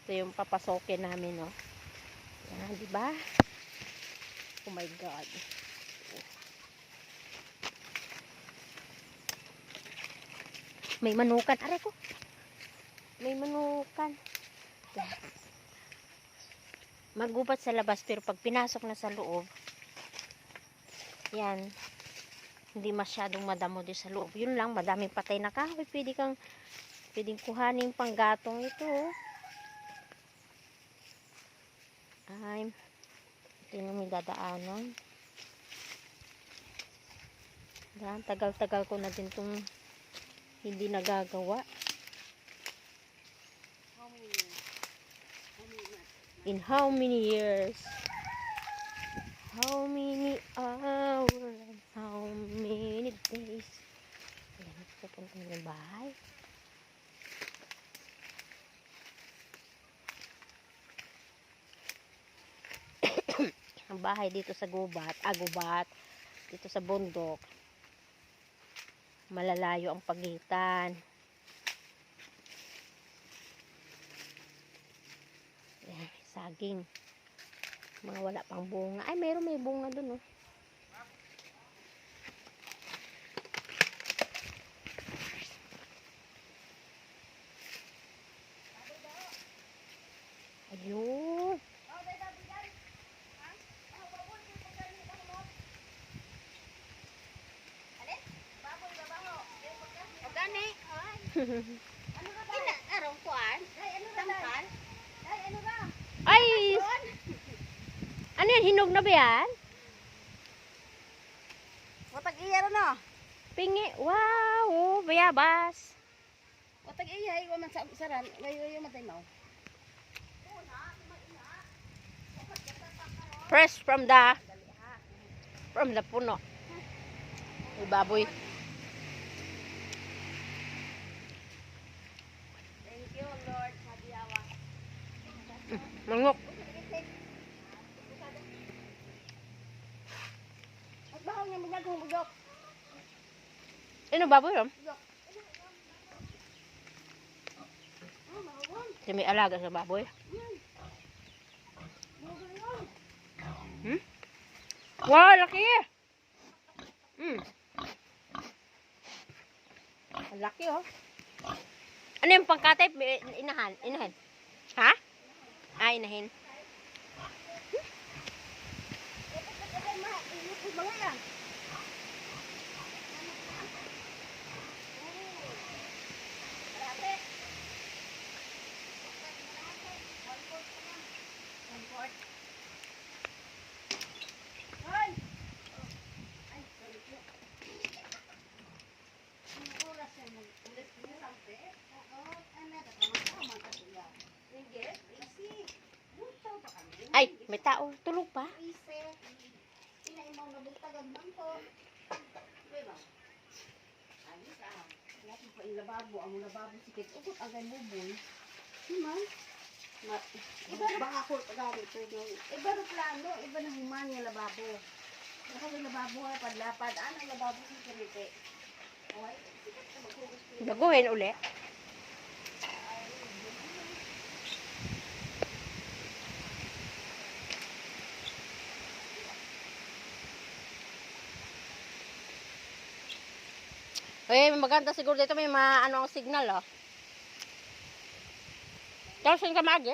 Ito yung papasokin namin, no. Yan, di ba? Oh my God. May manukan. Aray ko. May manukan. Yan. Magubat sa labas, pero pag pinasok na sa loob, yan, hindi masyadong madamo din sa loob. Yun lang, madaming patay na kahoy. Pwedeng kuhanin panggatong ito. Ay, ito yung may dadaanan. Yan, tagal-tagal ko na din itong hindi nagagawa. In how many years? How many hours? How many days? Ayan, pupunta yung bahay. Ang bahay dito sa gubat, dito sa bundok. Malalayo ang pagitan. Ayan, saging. Mga wala pang bunga. Ay, may bunga dun, oh. Ayun. Ay, ano yan? Hinog na ba yan? Matag-iya na. Pingi. Wow, oh, bayabas. Matag-iya, iwa man sa saran. Ngayon matay mo. Fresh from the puno. May baboy. Thank you, Lord. Madiawa. Mangok. At bahaw niya magnagong bugok. Ano baboy yun? Kasi may alaga sa baboy. Hmm? Wow, laki! Laki, oh. Ano yung pangkatay? Inahin? Ha? Ah, inahin. Mga yan. Ay, may tao. Tulog pa. Lababo, ang lababo sikit. Ukot ang kay buboy. Siman. Iba na baka ako pagari ito. Iba na plano, iba na human yung lababo. Kasi lababo ay padlapad. Ano ang lababo sa karite? Okay, sikit na maghugas ko. Baguhin uli. Eh, maganda siguro dito may ano ang signal, oh. Tapos saan ka maagi?